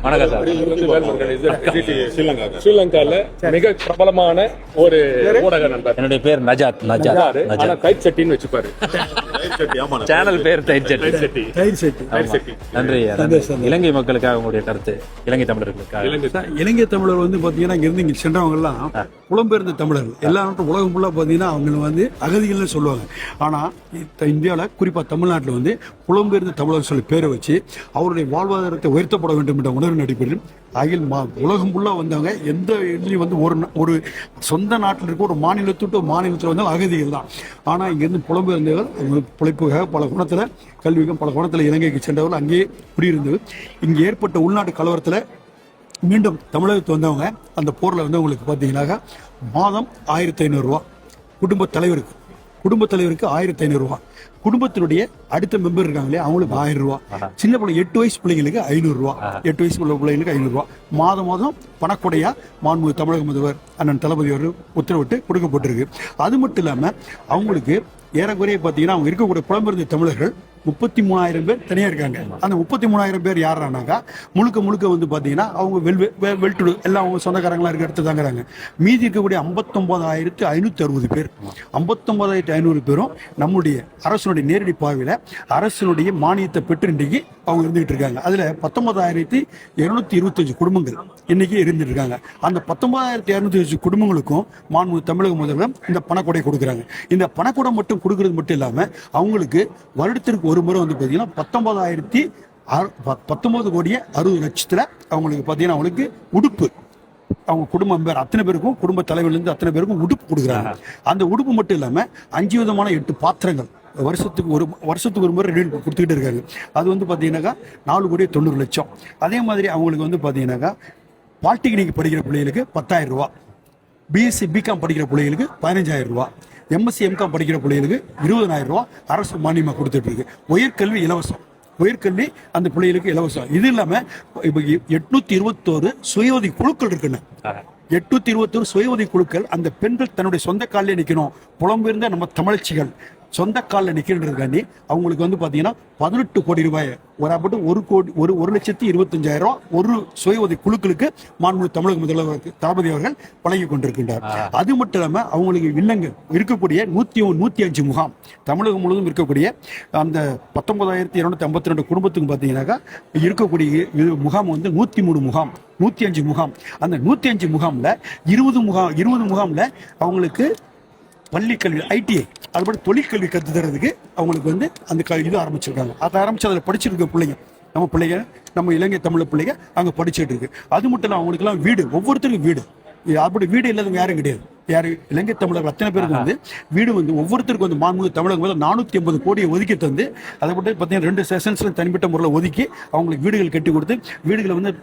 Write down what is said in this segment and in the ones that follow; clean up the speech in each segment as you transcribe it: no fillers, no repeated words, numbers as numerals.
வணக்கம் சார். ஸ்ரீலங்கால மிக பிரபலமான ஒரு ஊடக நண்பர். என்னுடைய பேர் நஜாத். ஆனா டைட் செட்டின்னு வச்சுப்பாரு. சேனல் பேர் டைட் செட்டி. நன்றி. இலங்கை மக்களுக்காக உங்களுடைய கருத்து, இலங்கை தமிழர்களுக்காக. இலங்கை தமிழர் வந்து பாத்தீங்கன்னா இங்க இருந்து இங்க சென்றவங்க எல்லாம் புலம்பெயர்ந்த தமிழர்கள் எல்லாரும் உலகம் ஃபுல்லா பாத்தீங்கன்னா அவங்க வந்து அகதிகள்னு சொல்லுவாங்க. ஆனா இந்தியாவில் குறிப்பா தமிழ்நாட்டில் வந்து புலம்பெயர்ந்த தமிழர் சொல்லி பேரை வச்சு அவருடைய வாழ்வாதாரத்தை உயர்த்தப்பட வேண்டும் என்ற உணர்வின் அடிப்படையில் உலகம் ஃபுல்லா வந்தவங்க எந்த இடத்துலையும் வந்து ஒரு சொந்த நாட்டில் இருக்க ஒரு மாநிலத்தோட்டு மாநிலத்தில் வந்தாலும் அகதிகள் தான். ஆனா இங்கிருந்து புலம்பெயர்ந்தவர்கள் பிழைப்புக்காக பல குணத்துல கல்விக்கும் பல குணத்துல இலங்கைக்கு சென்றவர்கள் அங்கேயே குடியிருந்தது. இங்கே ஏற்பட்ட உள்நாட்டு கலவரத்தில் மீண்டும் தமிழகத்துக்கு வந்தவங்க அந்த போரில் வந்தவங்களுக்கு பார்த்தீங்கன்னாக்கா மாதம் 1500 ரூபா, குடும்ப தலைவருக்கு 1500 ரூபா, குடும்பத்தினுடைய அடுத்த மெம்பர் இருக்காங்களே அவங்களுக்கு 1000 ரூபா, சின்ன பிள்ளை 8 வயசு பிள்ளைங்களுக்கு 500 ரூபா, 8 வயசு உள்ள பிள்ளைங்களுக்கு 500 ரூபா மாதம் பணக்கொடையா மாண்புமிகு தமிழக முதல்வர் அண்ணன் தளபதி அவர்கள் உத்தரவிட்டு கொடுக்கப்பட்டிருக்கு. அது மட்டும் இல்லாம அவங்களுக்கு ஏறக்குறைய பார்த்தீங்கன்னா அவங்க இருக்கக்கூடிய புலம்பெயர்ந்த தமிழர்கள் 33,000 பேர் தனியாக இருக்காங்க. அந்த 33,000 பேர் யாரானாக்கா முழுக்க வந்து பார்த்தீங்கன்னா அவங்க வெல்டு எல்லாம் அவங்க சொந்தக்காரங்களா இருக்க இடத்துல தாங்கிறாங்க. மீதி இருக்கக்கூடிய 59,560 பேர் 59,500 பேரும் நம்முடைய அரசுடைய நேரடி பார்வையில் அரசுடைய மானியத்தை பெற்று இன்றைக்கு அவங்க இருந்துகிட்டு இருக்காங்க. அதில் 19,225 குடும்பங்கள் இன்னைக்கு இருந்துட்டு இருக்காங்க. அந்த 19,225 குடும்பங்களுக்கும் மாண்புமிகு தமிழக முதல்வர் இந்த பணக்கொடை கொடுக்குறாங்க. இந்த பணக்கொடை மட்டும் கொடுக்கறது மட்டும் இல்லாமல் அவங்களுக்கு வருடத்திற்கு ஒரு முறை வந்து பார்த்தீங்கன்னா 19 கோடியே 60 லட்சத்தில் அவங்களுக்கு பார்த்தீங்கன்னா அவங்களுக்கு உடுப்பு, அவங்க குடும்பம் பேர் அத்தனை பேருக்கும் குடும்ப தலைவர்லேருந்து அத்தனை பேருக்கும் உடுப்பு கொடுக்குறாங்க. அந்த உடுப்பு மட்டும் இல்லாமல் 5 விதமான 8 பாத்திரங்கள் வருஷத்துக்கு ஒரு முறை ரெடி கொடுத்துக்கிட்டு இருக்காங்க. அது வந்து பார்த்தீங்கன்னாக்கா 4 கோடியே 90 லட்சம். அதே மாதிரி அவங்களுக்கு வந்து பார்த்தீங்கன்னாக்கா பாலிடெக்னிக் படிக்கிற பிள்ளைகளுக்கு 10,000 ரூபா, பிஎஸ்சி பிகாம் படிக்கிற பிள்ளைகளுக்கு 15,000 ரூபா, எம்எஸ்சி எம்காம் படிக்கிற பிள்ளைகளுக்கு 20,000 ரூபா அரசு மானியமாக கொடுத்துட்டு இருக்கு. உயர்கல்வி இலவசம், உயர்கல்வி அந்த பிள்ளைகளுக்கு இலவசம். இது இல்லாம இப்போ 821 சுயஉதவி குழுக்கள் இருக்குன்னு 821 சுயஉதவி குழுக்கள். அந்த பெண்கள் தன்னுடைய சொந்த காலில் நிற்கணும், புலம்பெயர்ந்த நம்ம தமிழச்சிகள் சொந்த காலில் நிற்கிறதுக்காண்டி அவங்களுக்கு வந்து பார்த்தீங்கன்னா 18 கோடி ரூபாய் ஒரு 1,25,000 ஒரு சுய உதவி குழுக்களுக்கு மாண்புமிகு தமிழக முதல்வர் தளபதி அவர்கள் வழங்கி கொண்டிருக்கின்றார். அது மட்டும் இல்லாமல் அவங்களுக்கு இல்லங்க இருக்கக்கூடிய 105 முகாம் தமிழகம் முழுவதும் இருக்கக்கூடிய அந்த 19,252 குடும்பத்துக்கு பார்த்தீங்கன்னாக்கா இருக்கக்கூடிய முகாம் வந்து 103 முகாம், 105 முகாம். அந்த 105 முகாம்ல 20 முகாம்ல அவங்களுக்கு பள்ளி கல்வி ஐடிஐ அதுபடி தொழிற்கல்வி கற்று தரதுக்கு அவங்களுக்கு வந்து அந்த இது ஆரம்பிச்சிருக்காங்க. அதை ஆரம்பிச்சு அதில் படிச்சிருக்க பிள்ளைங்க நம்ம இலங்கை தமிழ் பிள்ளைங்க அங்கே படிச்சுட்டு இருக்கு. அது மட்டும் இல்லை அவங்களுக்குலாம் வீடு, ஒவ்வொருத்தருக்கும் வீடு, அப்படி வீடு இல்லாதவங்க யாரும் கிடையாது. யாரு இலங்கை தமிழர்கள் அத்தனை பேருக்கு வந்து வீடு வந்து ஒவ்வொருத்தருக்கும் வந்து மாண்புமிகு தமிழகம் வந்து 480 கோடியை ஒதுக்கி தந்து அதை மட்டும் பார்த்தீங்கன்னா 2 செஷன்ஸ்ல தனிப்பட்ட முறையில் ஒதுக்கி அவங்களுக்கு வீடுகள் கட்டி கொடுத்து வீடுகளை வந்து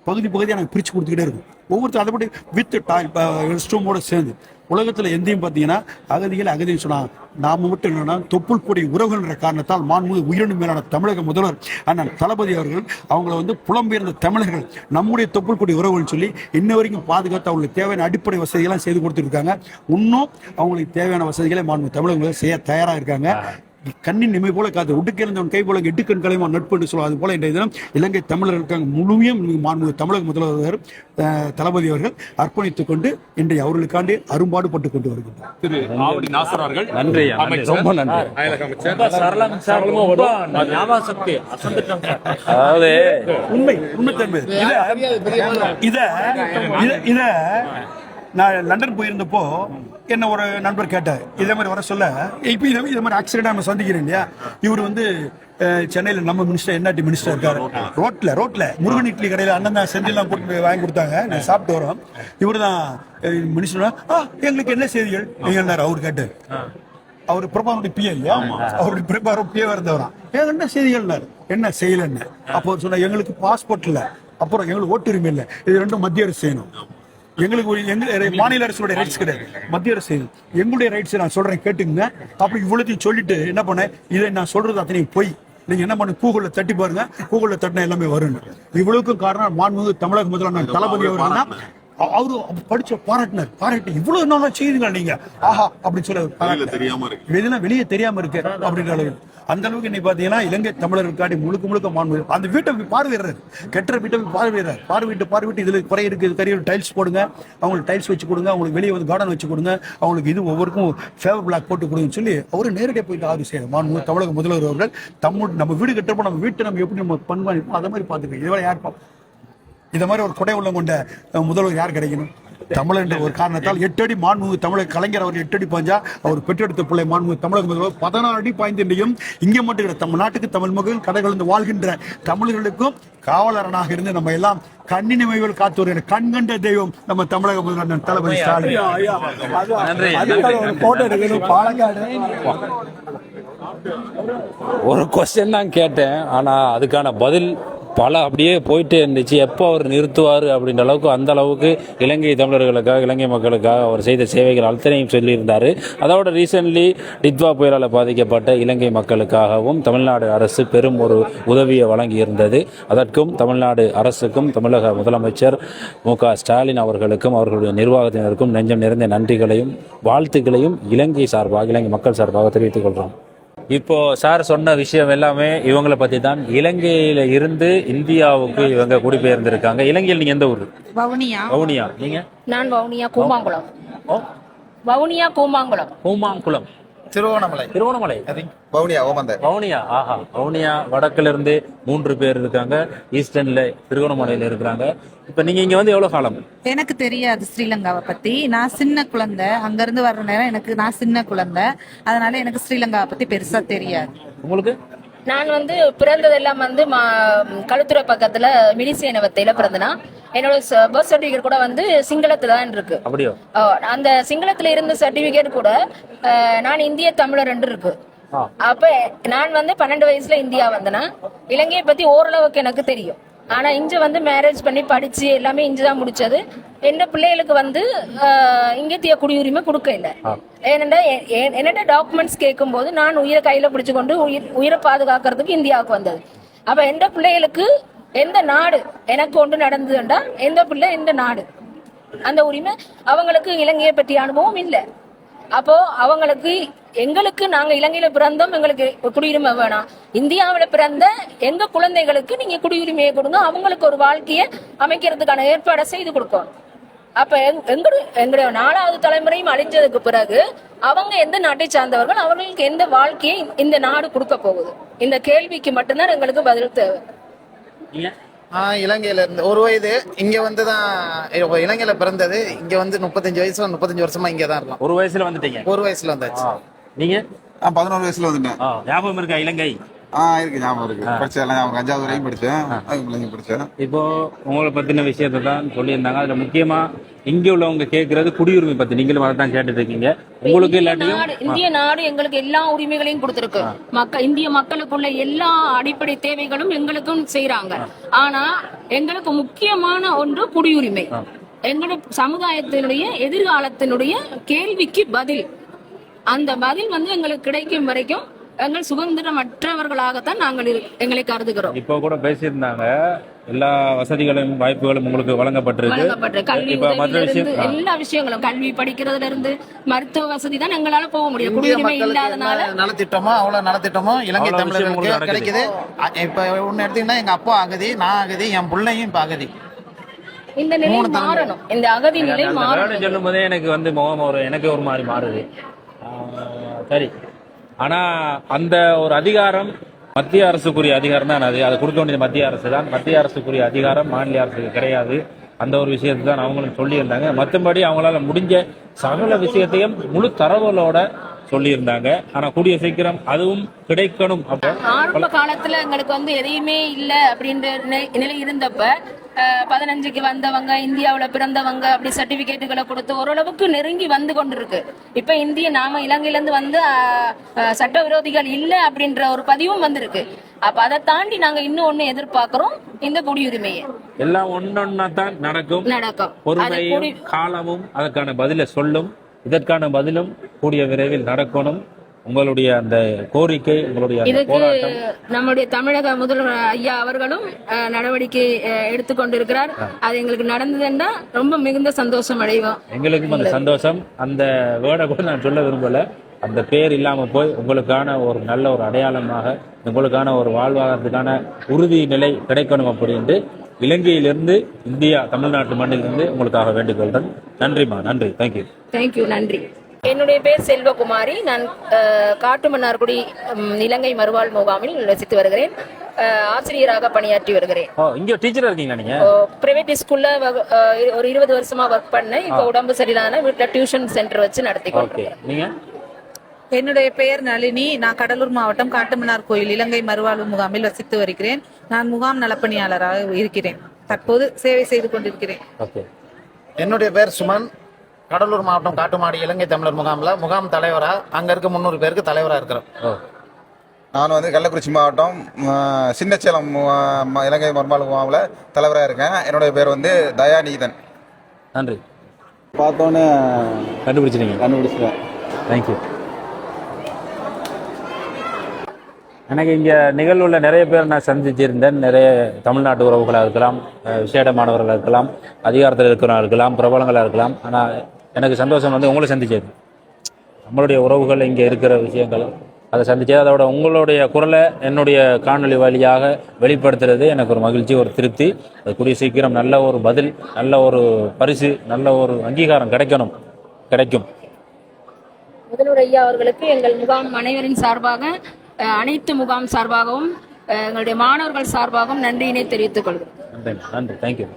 பகுதியாக நாங்கள் பிரித்து கொடுத்துக்கிட்டே இருக்கும். ஒவ்வொருத்தரும் அதை பற்றி வித் ரெஸ்ட் ரூமோட சேர்ந்து உலகத்தில் எந்தையும் பார்த்தீங்கன்னா அகதின்னு சொன்னாங்க. நாம மட்டும் என்னன்னா தொப்புள் கொடி உறவுகின்ற காரணத்தால் மாண்புமிகு உயிரினும் மேலான தமிழக முதல்வர் அண்ணன் தளபதி அவர்கள் அவங்களை வந்து புலம்பெயர்ந்த தமிழர்கள் நம்முடைய தொப்புள் கொடி உறவுன்னு சொல்லி இன்ன வரைக்கும் பாதுகாத்து அவங்களுக்கு தேவையான அடிப்படை வசதிகள்லாம் செய்து கொடுத்துருக்காங்க. இன்னும் அவங்களுக்கு தேவையான வசதிகளை மாண்புமிகு தமிழக முதல்வர் செய்ய தயாராக இருக்காங்க. கண்ணின் நிமை போல காத்து உடுக்கிழந்தவன் கை போல எட்டுக்கண் கலைமா நட்பு என்று சொல்லுவோம். அது போல இன்றைய தினம் இலங்கை தமிழர்களுக்காக முழுமையும் மாண்புமிகு தமிழக முதல்வர் தளபதி அவர்கள் அர்ப்பணித்துக் கொண்டு இன்றைய அவர்களுக்காண்டி அரும்பாடுபட்டு கொண்டு வருகின்றார். திரு ஆவடி நாசர் அவர்கள் நன்றி, ரொம்ப நன்றி. அதாவது உண்மைத்தன்மை இத நான் லண்டன் போயிருந்தப்போ என்ன ஒரு நண்பர் கேட்டார், இதே மாதிரி வர சொல்ல இப்போ இதே மாதிரி ஆக்சிடென்ட் நம்ம சந்திக்கிறேன் இல்லையா. இவர் வந்து சென்னையில் நம்ம மினிஸ்டர் என்ஆர்டி மினிஸ்டர் இருக்காரு. ரோட்ல முருகன் இட்லி கடையில் அண்ணன் தான் செஞ்செல்லாம் போட்டு வாங்கி கொடுத்தாங்க. நான் சாப்பிட்டு வரோம். இவர் தான் மினிஸ்டர். எங்களுக்கு என்ன செய்திகள் நீங்கள் அவர் கேட்டார். அவர் பிரபானுடைய பிஏ இல்லையா, அவருடைய பிரபாரம் பிஏ இருந்தவரான். என்ன செய்திகள்னாரு, என்ன செய்யலன்னு. அப்போ சொன்ன எங்களுக்கு பாஸ்போர்ட் இல்லை, அப்புறம் எங்களுக்கு ஓட்டுரிமை இல்லை, இது ரெண்டும் மத்திய அரசு செய்யணும். எங்களுக்கு மாநில அரசுடைய ரைட்ஸ் கிடையாது, மத்திய அரசு எங்களுடைய ரைட்ஸ் நான் சொல்றேன் கேட்டுங்க. அப்படி இவ்வளோத்தையும் சொல்லிட்டு என்ன பண்ணேன், இதை நான் சொல்றது அத்தனையும் போய் நீங்க என்ன பண்ணு கூகுள்ல தட்டி பாருங்க, கூகுள்ல தட்டினா எல்லாமே வரும். இவ்வளவுக்கும் காரணம் மாண்புமிகு தமிழக முதல்வர் தளபதி அவர்கள் அவரு படிச்ச பாராட்டு இவ்வளவு நாளா செய்யுங்க நீங்க ஆஹா அப்படின்னு சொல்ல தெரியாம இருக்கு, வெளியே தெரியாம இருக்கு அப்படின்ற அளவு அந்த அளவுக்கு இன்னைக்கு பாத்தீங்கன்னா இலங்கை தமிழர்களுக்காண்டி முழுக்க மாண்பு அந்த வீட்டை போய் பார்வையிடுறாரு, கெட்டுற வீட்டை போய் பார்வையிட்டு இதுல குறை இருக்கு, கரிய டைல்ஸ் போடுங்க, அவங்களுக்கு டைல்ஸ் வச்சு கொடுங்க, அவங்களுக்கு வெளியே வந்து கார்டன் வச்சு கொடுங்க, அவங்களுக்கு இது ஒவ்வொருக்கும் ஃபேவர் பிளாக் போட்டு கொடுங்கன்னு சொல்லி அவரு நேரடியாக போயிட்டு ஆய்வு செய்யணும். மாண்பு தமிழக முதல்வர் அவர்கள் நம்ம வீடு கட்டுறப்போ நம்ம வீட்டை நம்ம எப்படி நம்ம பண்பாணிப்போம் அதை மாதிரி பார்த்துக்கணும். இதுவரை யார் இதை மாதிரி ஒரு கொடை உள்ளம் கொண்ட முதல்வர் யார் கிடைக்கணும்? தமிழர் என்ற ஒரு காரணத்தால் 8 அடி மாண்புமிகு தமிழக கலைஞர் அவர் 8 அடி பாய்ஞ்சா அவர் பெற்றெடுத்த பிள்ளை மாண்புமிகு தமிழக முதல்வர் 16 அடி பாய்ந்தின்றையும் இங்கே மட்டும் கிடையாது நம்ம நாட்டுக்கு தமிழ் மக்கள் கடைகள் வாழ்கின்ற தமிழர்களுக்கும் காவலரனாக இருந்து நம்ம எல்லாம் கண்ணினிமைகள் காத்து வருகிற கண்கண்ட தெய்வம் நம்ம தமிழக முதல்வர் தளபதி ஸ்டாலின். ஒரு கொஸ்டின் தான் கேட்டேன், ஆனா அதுக்கான பதில் பல அப்படியே போயிட்டே இருந்துச்சு. எப்போ அவர் நிறுத்துவார் அப்படின்ற அளவுக்கு அந்த அளவுக்கு இலங்கை தமிழர்களுக்காக இலங்கை மக்களுக்காக அவர் செய்த சேவைகள் அத்தனையும் சொல்லியிருந்தார். அதோட ரீசென்ட்லி டித்வா புயலால் பாதிக்கப்பட்ட இலங்கை மக்களுக்காகவும் தமிழ்நாடு அரசு பெரும் ஒரு உதவியை வழங்கியிருந்தது. அதற்கும் தமிழ்நாடு அரசுக்கும் தமிழக முதலமைச்சர் மு.க.ஸ்டாலின் அவர்களுக்கும் அவர்களுடைய நிர்வாகத்தினருக்கும் நெஞ்சம் நிறைந்த நன்றிகளையும் வாழ்த்துக்களையும் இலங்கை மக்கள் சார்பாக தெரிவித்துக் கொள்கிறோம். இப்போ சார் சொன்ன விஷயம் எல்லாமே இவங்களை பத்தி தான். இலங்கையில இருந்து இந்தியாவுக்கு இவங்க குடிபெயர்ந்திருக்காங்க. இலங்கையில் நீங்க எந்த ஊரு? வவுனியா. நீங்க? நான் வவுனியா கூமாங்குளம். வவுனியா கூமாங்குளம். திருவண்ணாமலை. வவுனியா. ஆஹா, வவுனியா வடக்குல இருந்து 3 பேர் இருக்காங்க, ஈஸ்டர்ன்ல திருவண்ணாமலையில இருக்கிறாங்க. இப்ப நீங்க இங்க வந்து எவ்வளவு காலம்? எனக்கு தெரியாது ஸ்ரீலங்காவை பத்தி. நான் சின்ன குழந்தை, அங்க இருந்து வர்ற நேரம் நான் சின்ன குழந்தை, அதனால எனக்கு ஸ்ரீலங்காவை பத்தி பெருசா தெரியாது. உங்களுக்கு? நான் வந்து பிறந்ததெல்லாம் வந்து களுத்துறை பக்கத்துல மினிசேனவத்தையில பிறந்தனா. என்னோட பர்த் சர்டிபிகேட் கூட வந்து சிங்களத்துல தான் இருக்கு. அப்படியோ? அந்த சிங்களத்துல இருந்த சர்டிபிகேட் கூட நான் இந்திய தமிழர் இருக்கு. அப்ப நான் வந்து 12 வயசுல இந்தியா வந்தனா. இலங்கையை பத்தி ஓரளவுக்கு எனக்கு தெரியும். ஆனா இங்க வந்து மேரேஜ் பண்ணி படிச்சு எல்லாமே இங்கதான் முடிச்சது. என்ன பிள்ளைகளுக்கு வந்து இங்கத்திய குடியுரிமை கொடுக்க இல்லை. ஏனென்றா என்னோட டாக்குமெண்ட்ஸ் கேட்கும் போது நான் உயிரை கையில பிடிச்சு கொண்டு உயிரை பாதுகாக்கிறதுக்கு இந்தியாவுக்கு வந்தது. அப்ப எந்த பிள்ளைகளுக்கு எந்த நாடு எனக்கு ஒன்று நடந்ததுண்டா எந்த பிள்ளை எந்த நாடு அந்த உரிமை அவங்களுக்கு இலங்கையை பற்றிய அனுபவம் இல்லை. அப்போ அவங்களுக்கு எங்களுக்கு நாங்க இலங்கையில பிறந்தோம், எங்களுக்கு குடியுரிமை வேணாம். இந்தியாவில பிறந்த எங்க குழந்தைகளுக்கு நீங்க குடியுரிமையை கொடுங்க, அவங்களுக்கு ஒரு வாழ்க்கையை அமைக்கிறதுக்கான ஏற்பாடை செய்து கொடுக்கும். அப்ப எங்களுடைய 4வது தலைமுறையும் அழிஞ்சதுக்கு பிறகு அவங்க எந்த நாட்டை சார்ந்தவர்கள், அவர்களுக்கு எந்த வாழ்க்கையை இந்த நாடு கொடுக்க போகுது? இந்த கேள்விக்கு மட்டும்தான் எங்களுக்கு பதில் தேவை. இலங்கையில இருந்து 1 வயது இங்க வந்துதான் இலங்கையில பிறந்தது. இங்க வந்து 35 வருஷமா இங்கதான் இருக்கோம். 1 வயசுல வந்துட்டீங்க? 1 வயசுல வந்தாச்சு. நீங்க? 11 வயசுல வந்துட்டேன். ஞாபகம் இருக்கா இலங்கை? இருக்கு, ஞாபகம் இருக்கு. படிச்சேன், 5வது வரைக்கும் படிச்சேன். இப்போ உங்களை பத்தின விஷயத்தை தான் சொல்லியிருந்தாங்க. அதுல முக்கியமா இங்க உள்ளவங்க கேட்கறது குடியுரிமை பத்தி. நீங்களும் அதை தான் கேட்டுட்டு இருக்கீங்க. உங்களுக்கு இந்திய நாடு எங்களுக்கு எல்லா உரிமைகளையும் கொடுத்திருக்கு. இந்திய மக்களுக்குள்ள எல்லா அடிப்படை தேவைகளும் எங்களுக்கும் செய்யறாங்க. ஆனா எங்களுக்கு முக்கியமான ஒன்று குடியுரிமை. எங்களுடைய சமுதாயத்தினுடைய எதிர்காலத்தினுடைய கேள்விக்கு பதில், அந்த பதில் வந்து எங்களுக்கு கிடைக்கும் வரைக்கும் எங்கள் சுதந்திரமற்றவர்களாகத்தான் நாங்கள் எங்களை கருதுகிறோம். இப்போ கூட பேசியிருந்தாங்க, எல்லா வசதிகளும் வாய்ப்புகளும் உங்களுக்கு வழங்கப்பட்டிருக்கு. கல்வி எல்லா விஷயங்களும், கல்வி படிக்கிறதுல இருந்து மருத்துவ வசதி தான் எங்களால போக முடியும். குடியுரிமை இல்லாதனால நலத்திட்டமோ அவ்வளவு நலத்திட்டமோ இலங்கை தமிழர்களுக்கு கிடைக்குது. இப்ப ஒண்ணு எடுத்தீங்கன்னா எங்க அப்பா அகதி, நான் அகதி, என் பிள்ளையும் இப்ப அகதி. இந்த நிலை மாறணும். இந்த அகதி நிலை மாறணும். சொல்லும் போதே எனக்கு வந்து எனக்கு ஒரு மாதிரி மாறுது. சரி, ஆனா அந்த ஒரு அதிகாரம் மத்திய அரசுக்குரிய அதிகாரம் தான். அதை கொடுக்க வேண்டியது மத்திய அரசு தான். மத்திய அரசுக்குரிய அதிகாரம் மாநில அரசுக்கு கிடையாது. அந்த ஒரு விஷயத்தை தான் அவங்களும் சொல்லியிருந்தாங்க. மற்றபடி அவங்களால முடிஞ்ச சகல விஷயத்தையும் முழு தரவுகளோட சொல்லியிருந்தாங்க. ஆனா கூடிய சீக்கிரம் அதுவும் கிடைக்கணும். ஆரம்ப காலத்துல எங்களுக்கு வந்து எதையுமே இல்லை அப்படின்ற நிலை இருந்தப்ப 15க்கு வந்தவங்க, இந்தியாவுல பிறந்தவங்க அப்படி சர்டிபிகேட்டுகளை கொடுத்து ஓரளவுக்கு நெருங்கி வந்து கொண்டிருக்கு. இப்ப நாம இலங்கையில இருந்து வந்து சட்டவிரோதிகள் இல்லை அப்படின்ற ஒரு பதிவும் வந்திருக்கு. அப்ப அதை தாண்டி நாங்க இன்னும் ஒண்ணு எதிர்பார்க்கிறோம், இந்த குடியுரிமையை. எல்லாம் ஒன்னொன்னா தான் நடக்கும். பொறுமையும் காலமும் அதற்கான பதில சொல்லும். இதற்கான பதிலும் கூடிய விரைவில் நடக்கணும். உங்களுடைய அந்த கோரிக்கை, உங்களுடைய அந்த இதுக்கு போராட்டம் நம்முடைய தமிழக முதல்வர் ஐயா அவர்களும் நடவடிக்கை எடுத்துக்கொண்டிருக்கிறார். அது எங்களுக்கு நடந்ததுன்னா ரொம்ப மிகுந்த சந்தோஷம் அடைவோம். எங்களுக்கும் அந்த சந்தோஷம். அந்த வேர்டை கூட நான் சொல்ல விரும்பல. அந்த பேர் இல்லாம போய் உங்களுக்கான ஒரு நல்ல ஒரு அடையாளமாக, உங்களுக்கான ஒரு வாழ்வாதாரத்துக்கான உறுதி நிலை கிடைக்கணும் அப்படின்ட்டு இலங்கையிலிருந்து இந்தியா தமிழ்நாட்டு மண்ணிலிருந்து உங்களுக்காக வேண்டிக் கொள்றேன். நன்றிமா, நன்றி. தேங்க்யூ. தேங்க்யூ, நன்றி. என்னுடைய பேர் செல்வகுமாரி. நான் காட்டுமன்னார்குடி இலங்கை மறுவாழ் முகாமில் வசித்து வருகிறேன். ஆசிரியராக பணியாற்றி வருகிறேன். இங்க டீச்சரா இருக்கீங்களா நீங்க? பிரைவேட் ஸ்கூல்ல ஒரு 20 வருஷமா ஒர்க் பண்ணேன். இப்ப உடம்பு சரியில்லாத வீட்டுல டியூஷன் சென்டர் வச்சு நடத்தி கொண்டிருக்கேன். நீங்க? என்னுடைய பெயர் நளினி. நான் கடலூர் மாவட்டம் காட்டுமன்னார் கோயில் இலங்கை மறுவாழ்வு முகாமில் வசித்து வருகிறேன். நான் முகாம் நலப்பணியாளராக இருக்கிறேன். தற்போது சேவை செய்து கொண்டிருக்கிறேன். என்னுடைய பேர் சுமன். கடலூர் மாவட்டம் காட்டுமாடி இலங்கை தமிழர் முகாம்ல முகாம் தலைவரா, அங்க இருக்க 300 பேருக்கு தலைவரா இருக்கிறேன். நான் வந்து கள்ளக்குறிச்சி மாவட்டம் சின்னச்சேலம் இலங்கை மறுவாழ் முகாமில் தலைவராக இருக்கேன். என்னுடைய பேர் வந்து தயாநீதன். நன்றி. பார்த்தோன்னே கண்டுபிடிச்சிட்டேன். தேங்க்யூ. எனக்கு இங்கே நிகழ்வுள்ள நிறைய பேர் நான் சந்திச்சிருந்தேன். நிறைய தமிழ்நாட்டு உறவுகளாக இருக்கலாம், விசேடமானவர்களாக இருக்கலாம், அதிகாரத்தில் இருக்கிறவர்களாக இருக்கலாம், பிரபலங்களாக இருக்கலாம். ஆனால் எனக்கு சந்தோஷம் வந்து உங்களை சந்திச்சது. நம்மளுடைய உறவுகள் இங்கே இருக்கிற விஷயங்கள் அதை சந்திச்சது, அதோட உங்களுடைய குரலை என்னுடைய காணொலி வழியாக வெளிப்படுத்துறது எனக்கு ஒரு மகிழ்ச்சி, ஒரு திருப்தி. அது கூடிய சீக்கிரம் நல்ல ஒரு பதில், நல்ல ஒரு பரிசு, நல்ல ஒரு அங்கீகாரம் கிடைக்கும். முதல்வர் ஐயா அவர்களுக்கு எங்கள் முகாம் அனைவரின் சார்பாக, அனைத்து முகாம் சார்பாகவும், எங்களுடைய மாணவர்கள் சார்பாகவும் நன்றியினை தெரிவித்துக் கொள்கிறேன். நன்றி. தேங்க்யூ.